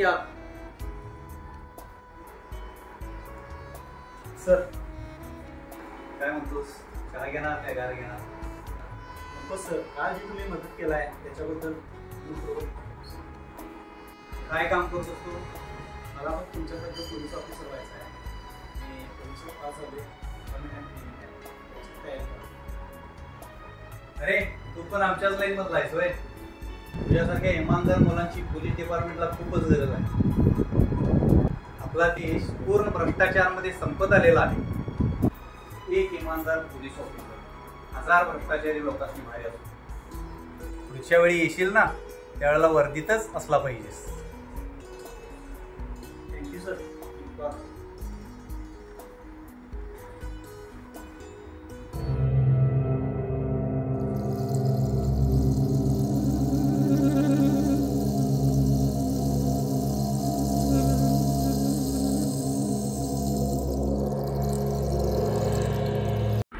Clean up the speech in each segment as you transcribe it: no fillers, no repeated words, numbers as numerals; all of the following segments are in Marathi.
की आत. सर काय म्हणतोस? चहा घेणार काय गार घेणार? नको सर, काल जी तुम्ही मदत केलाय त्याच्याबद्दल काय काम करतोस तू? मला पण तुमच्याकडे पोलीस ऑफिसर व्हायचं आहे. मी परीक्षा पास झाले, तयारी करा. अरे तू पण आमच्याच लाईन मधला आहेस होय. तुझ्यासारख्या इमानदार मुलांची पोलीस डिपार्टमेंटला खूपच गरज आहे. आपला देश पूर्ण भ्रष्टाचारामध्ये संपत आलेला आहे. एक इमानदार पोलीस ऑफिसर 1000 भ्रष्टाचारी लोकांनी बाहेर असतो. पुढच्या वेळी येशील ना त्यावेळेला वर्दीतच असला पाहिजेस. Thank you sir.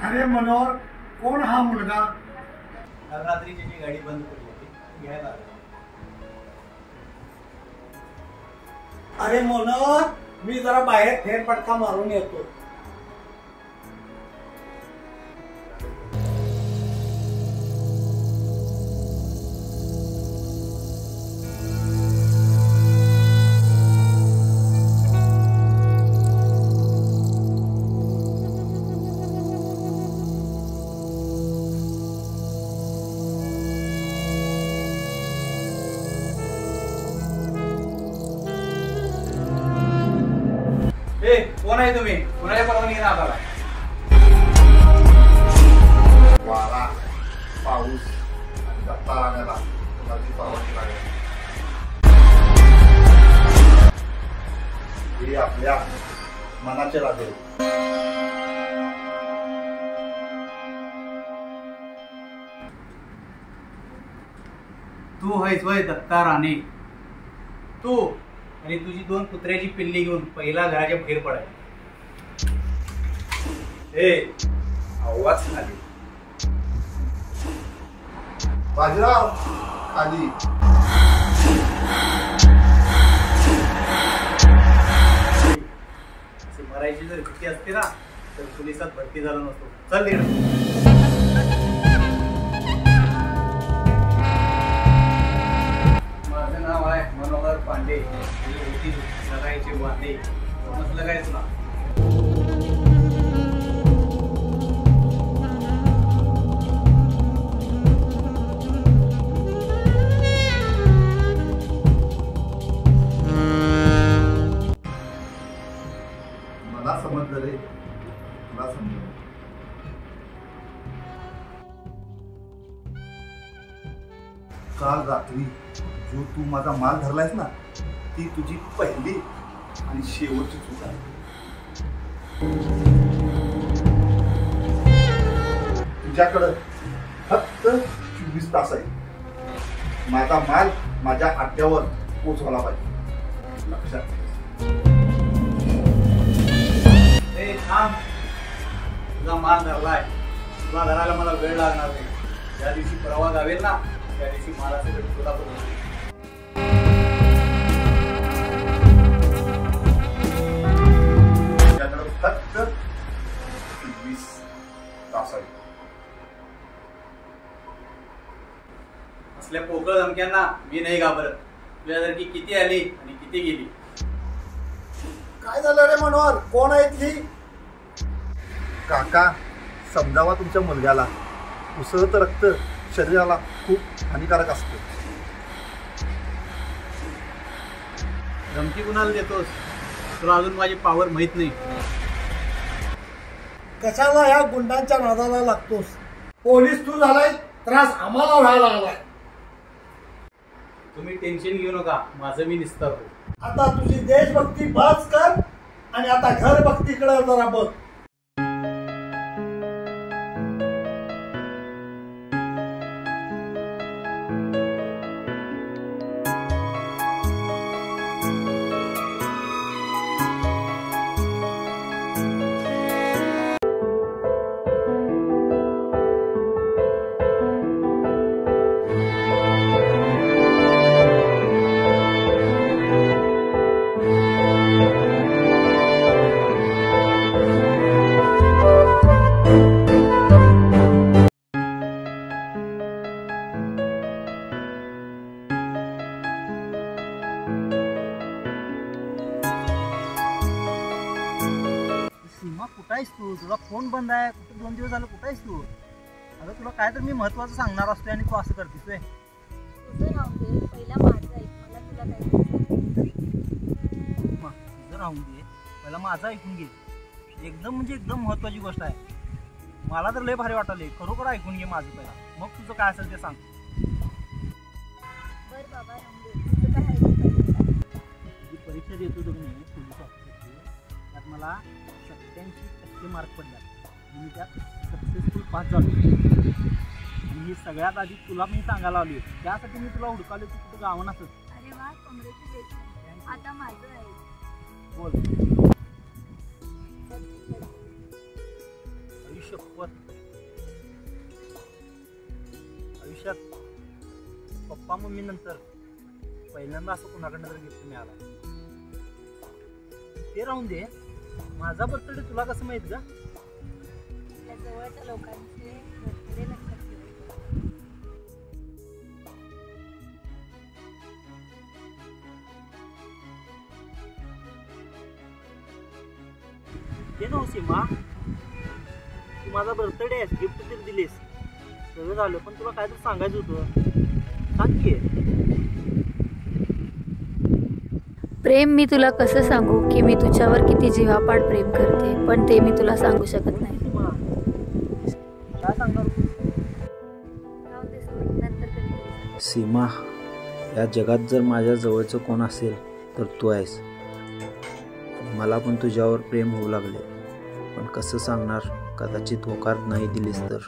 अरे मनोहर, कोण हा मुलगा? काल रात्री त्याची गाडी बंद पडली होती, घ्यायला आलो. अरे मनोहर, मी जरा बाहेर फेरफटका मारून येतो. कोण आहे तुम्ही? कुणाच्या परवानगी घेऊन आला? वारा, पाऊस आणि दत्ता राण्याला कुणाची परवानगी लागेल. हे आपल्या मनाचे राहते. तू आहेस वय दत्ता राणे. तू आणि तुझी 2 कुत्र्याची पिल्ली घेऊन पहिला घराच्या बाहेर पडाय. आवाज खाली. बाजीराव खाली. मरायची जर भीती असते ना तर पोलिसात भरती झाला नसतो. चल तिकडे. माझं नाव आहे मनोहर पांडे. लगायचे वांदे. समजलं काय तुला? मला समजलं रे, तुला समजलं. काल रात्री जो तू माझा माल धरलायस ना, ती तुझी पहिली आणि शेवटची चूक आहे. तुझ्याकडं फक्त 24 तास आहे. माझा माल माझ्या अड्ड्यावर पोचवला पाहिजे. लक्षात ठेव. थांब. तुझा माल धरलाय. तुला धरायला मला वेळ लागणार नाही. ज्या दिवशी परवा गावेल ना त्या दिवशी मालाचे वेळ तुला करून फक्त 24 तास आहे. असल्या पोकळ धमक्यांना मी नाही घाबरत. तुझ्यासारखी किती आली आणि किती गेली. काय झालं रे मनोहर? कोण आहे ती? काका, समजावा तुमच्या मुलग्याला. उसळत रक्त शरीराला खूप हानिकारक असते. धमकी कुणाला देतोस? तुला अजून माझी पावर माहित नाही. कशाला ह्या गुंडांच्या नादाला लागतोस? पोलीस तू झालाय, त्रास आम्हाला व्हायला लागलाय. तुम्ही टेन्शन घेऊ नका. माझं मी निस्तारतो. आता तुझी देशभक्ती बस कर आणि आता घर भक्तीकडे जरा बघ. सीमा कुठं आहेस तू? तुला फोन बंद आहे, कुठं 2 दिवस झालं, कुठं आहेस तू? अगं तुला काय तर मी महत्वाचं सांगणार असतोय आणि तू असं करतेस व्हय? तुझं राहून दे, पहिला माझं ऐक, मला तुला काय मग तुझं राहून दे, पहिला माझं ऐकून घे. एकदम म्हणजे एकदम महत्वाची गोष्ट आहे. मला तर लय भारी वाटले, खरोखर ऐकून घे माझं पहिला, मग तुझं काय असेल ते सांग. बर बाबा राहून दे, तुझं काय ऐकून पाहिजे? जी परीक्षा देतो तुम्ही पोलीस ऑफिसरची, त्यात मला 87% मार्क पडल्यात. मी त्यात सक्सेसफुल पास झालो. आणि हे सगळ्यात आधी तुला मी सांगायला आलो, त्यासाठी मी तुला हुडकालो, तू कुठं गावं नसत. अरे वा, कॉंग्रॅच्युलेशन. आता माझं आहे. बोल. आयुष्यात पप्पा मम्मी नंतर पहिल्यांदा असं कुणाकडनं तरी गिफ्ट मिळाला. ते राहून दे, माझा बर्थडे तुला कसं माहित का? त्या जवळच्या लोकांचे बर्थडे लक्षात ठेवायचे. ते नव्ह सीमा, तू माझा बर्थडे आहेस, गिफ्ट तरी दिलीस, सगळं झालं, पण तुला काय तर सांगायचं होतं, सांग की. प्रेम मी तुला कसं सांगू की मी तुझ्यावर किती जीवापाड प्रेम करते, पण ते मी तुला सांगू शकत नाही. सीमा, काय सांगणार तू? नंतर कधी. सीमा, या जगात जर माझ्या जवळचं कोण असेल तर तू आहेस. मला पण तुझ्यावर प्रेम होऊ लागले, पण कसं सांगणार? कदाचित होकार नाही दिलीस तर.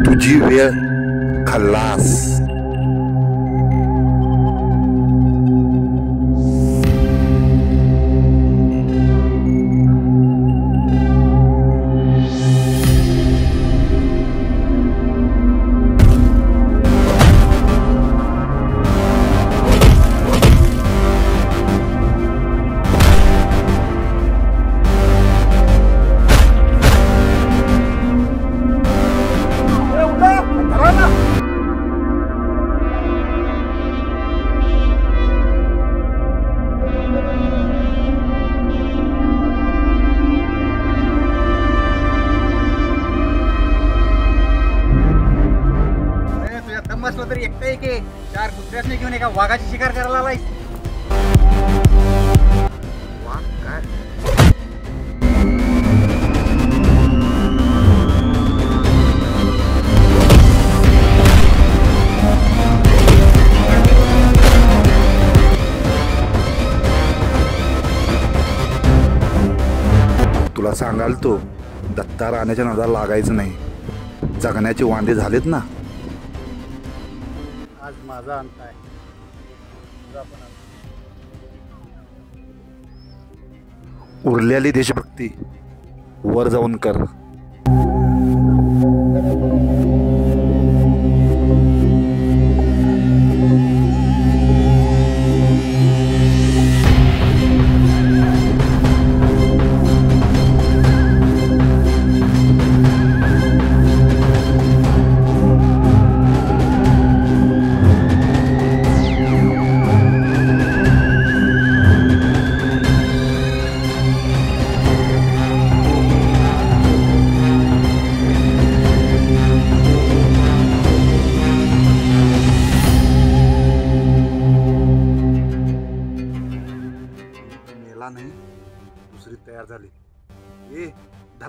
तुझी वेळ खल्लास. बसलं तरी एकटा एक 4 कुत्र्यासने घेऊन एका वाघाची शिकार करायला आलाय. वाघ काय? तुला सांगाल तो दत्ता राण्याच्या नादाला लागायचं नाही. जगण्याचे वांदे झालेत ना. आज माझा अंत आहे, तुझा पण अंत. उरलेली देशभक्ती वर जाऊन कर.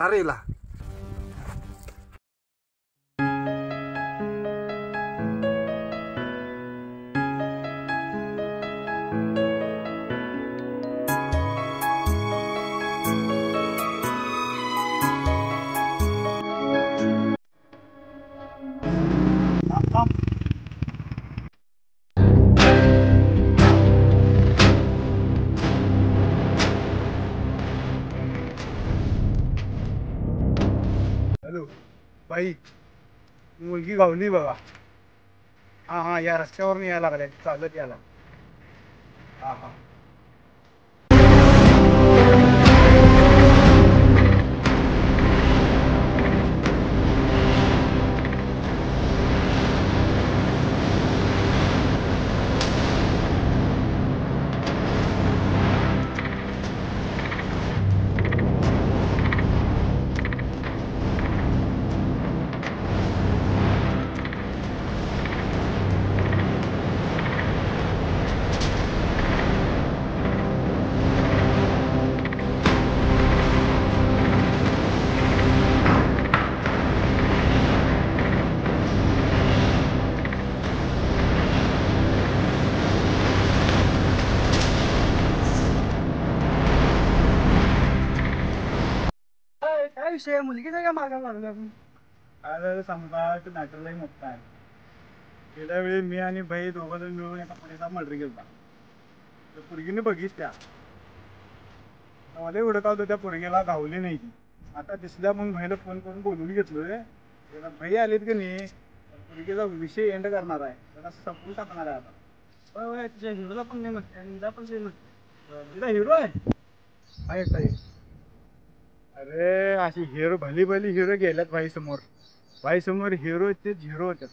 मार येला. हॅलो बाई, मुलगी गावली बघा. हा या रस्त्यावरून यायला लागल्या, चालत यायला. हा. काय विषय, मुलगीचा काय मागा लागला? काय सांगता, ते मॅटरलाही मोठा आहे. गेल्या वेळी मी आणि भाई दोघं जण मिळून एका पुरीचा मर्डर केला. त्या पोरगीने बघितल्या, मला एवढं होतं त्या पोरगीला गावली नाही ती. आता दिसल्या म्हणून भाईला फोन करून बोलून घेतलोय. भाई आलेत की नाही, पोरगीचा विषय एंड करणार आहे, त्याला संपून टाकणार आहे आता. होय तुझ्या हिरोला पण नाही म्हणते, तिचा हिरो आहे एकटा. अरे अशी हिरो भली भली हिरो गेल्यात भाई समोर. भाई समोर हिरो ते झिरो होत्यात.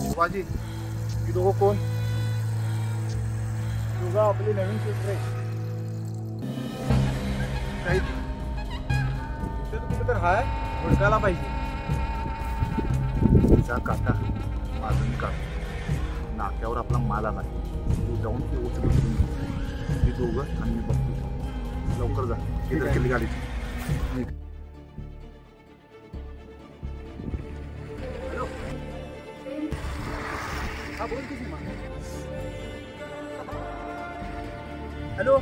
शिवाजी, ही दोघं कोण? तुझा आपली नवीन चित्र आहे. काही कुठे तर हाय, हुडकायला पाहिजे. तिचा काटा माझं मी काढतो. नाक्यावर आपला माल आला, तू जाऊन ते उचलून ती दोघं आणि मी बघतो. लवकर जा, इतर केली गाडीची. हा बोल की सीमा. हॅलो,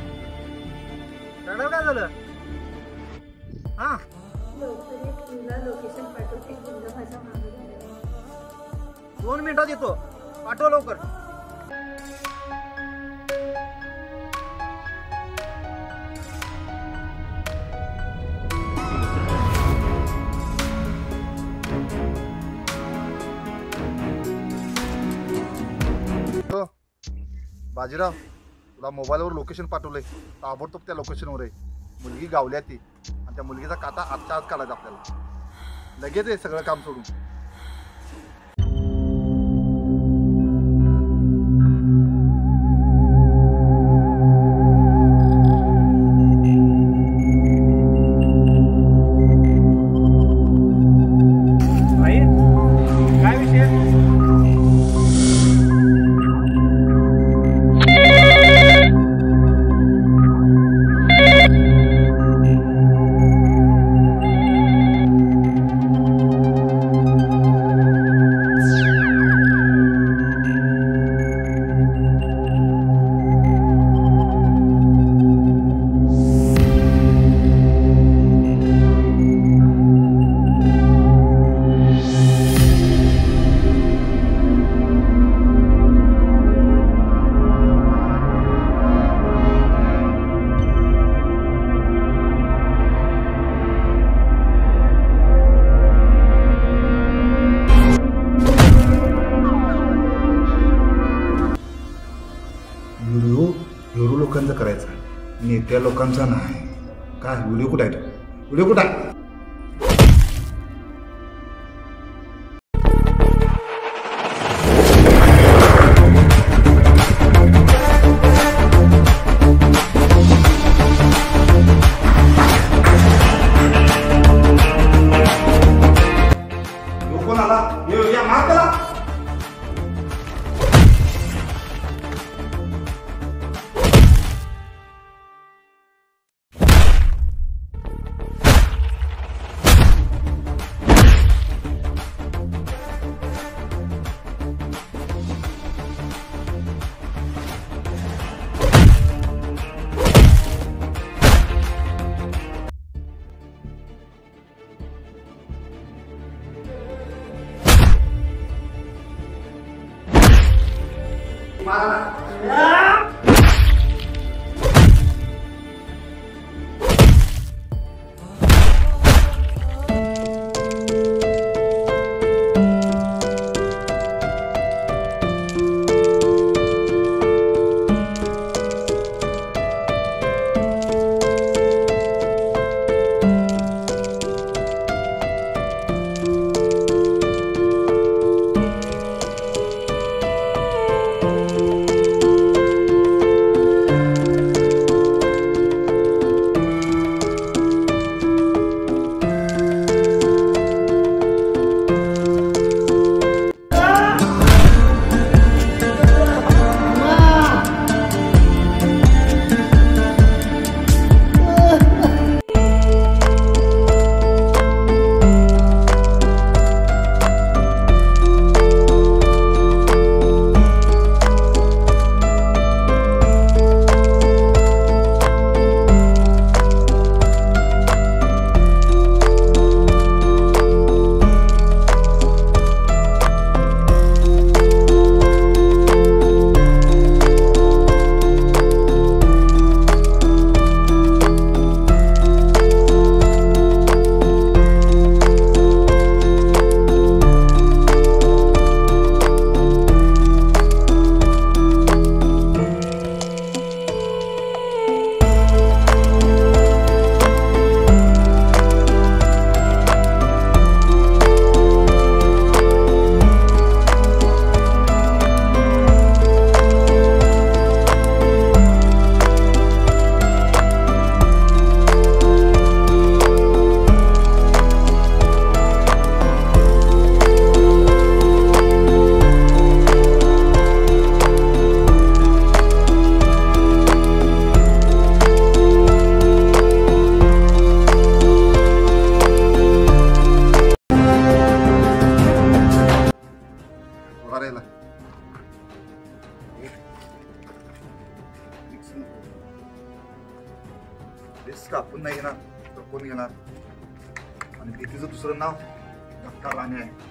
काय झालं? हा लोकेशन पाठवते, 2 मिनिटात येतो, पाठव लवकर. बाजीराव, तुला मोबाईलवर लोकेशन पाठवलंय, ताबडतोब त्या लोकेशनवर आहे. मुलगी गावल्या ती, आणि त्या मुलगीचा काटा आजच्या आज काढायचा आपल्याला. लगेच आहे सगळं काम सोडून. काय विषय? व्हिडिओ लोकांचा करायचा, नेत्या लोकांचा नाही. काय व्हिडिओ कुठं आहे? व्हिडिओ कुठं आहे? कोण आला? या मार. रिस्क आपण नाही घेणार तर कोण घेणार? आणि भीतीचं दुसरं नाव डॉक्टर राणे आहे.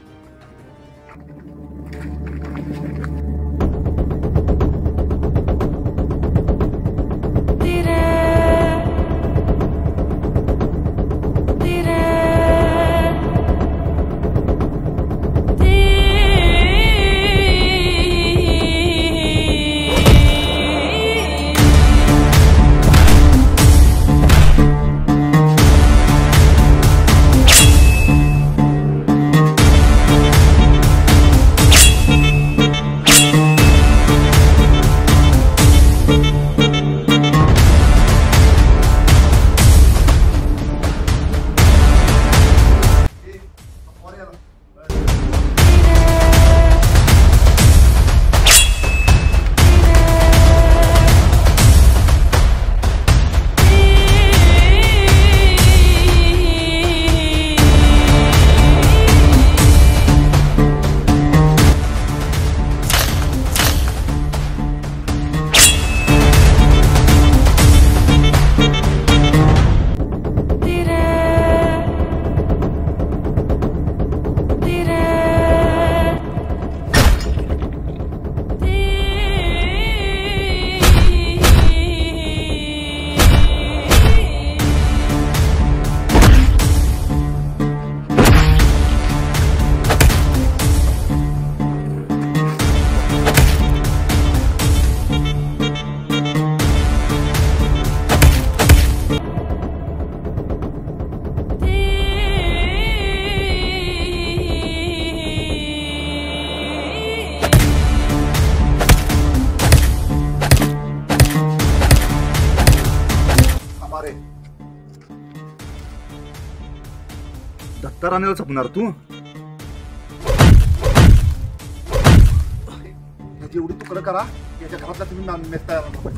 डॉक्टर राणेला छपणार तू? याची एवढी तुकडं करा याच्या घरातला तुम्ही मेस तयार करा.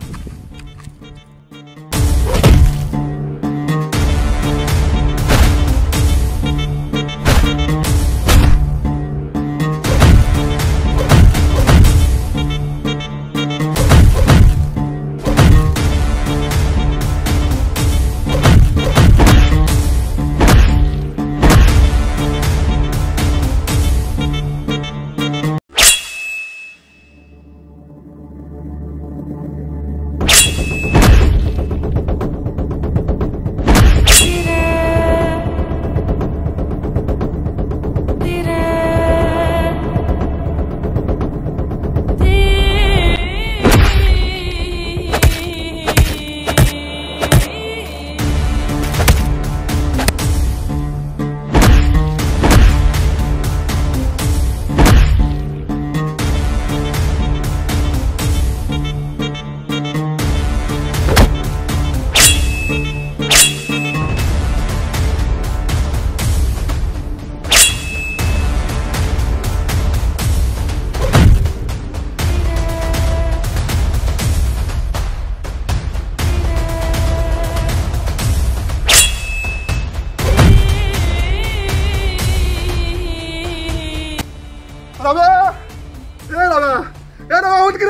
रव्या ए रव्या उठ की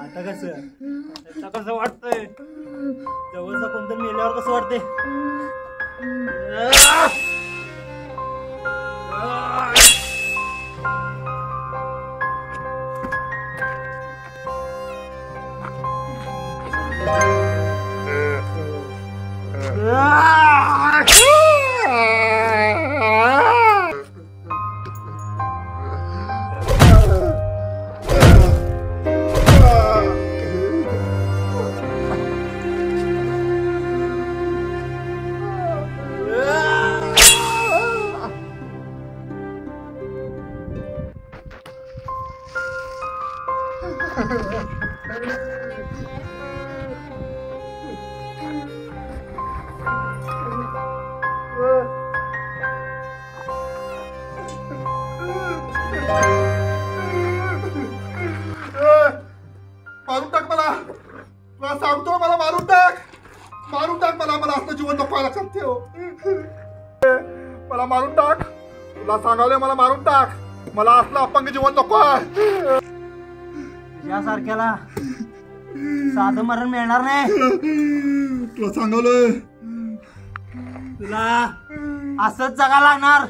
आता कसं वाटतंय जवळचा कोणतं मेल्यावर कसं वाटतंय मारून टाक मला तुला सांगतो मला मारून टाक मला असं जीवन नको आहे, लक्षात ठेव मला मारून टाक तुला सांगावले मला मारून टाक मला असलं अपंग जीवन नको आहे यासारख्याला साधं मरण मिळणार नाही तुला सांगवलंय तुला असंच जगा लागणार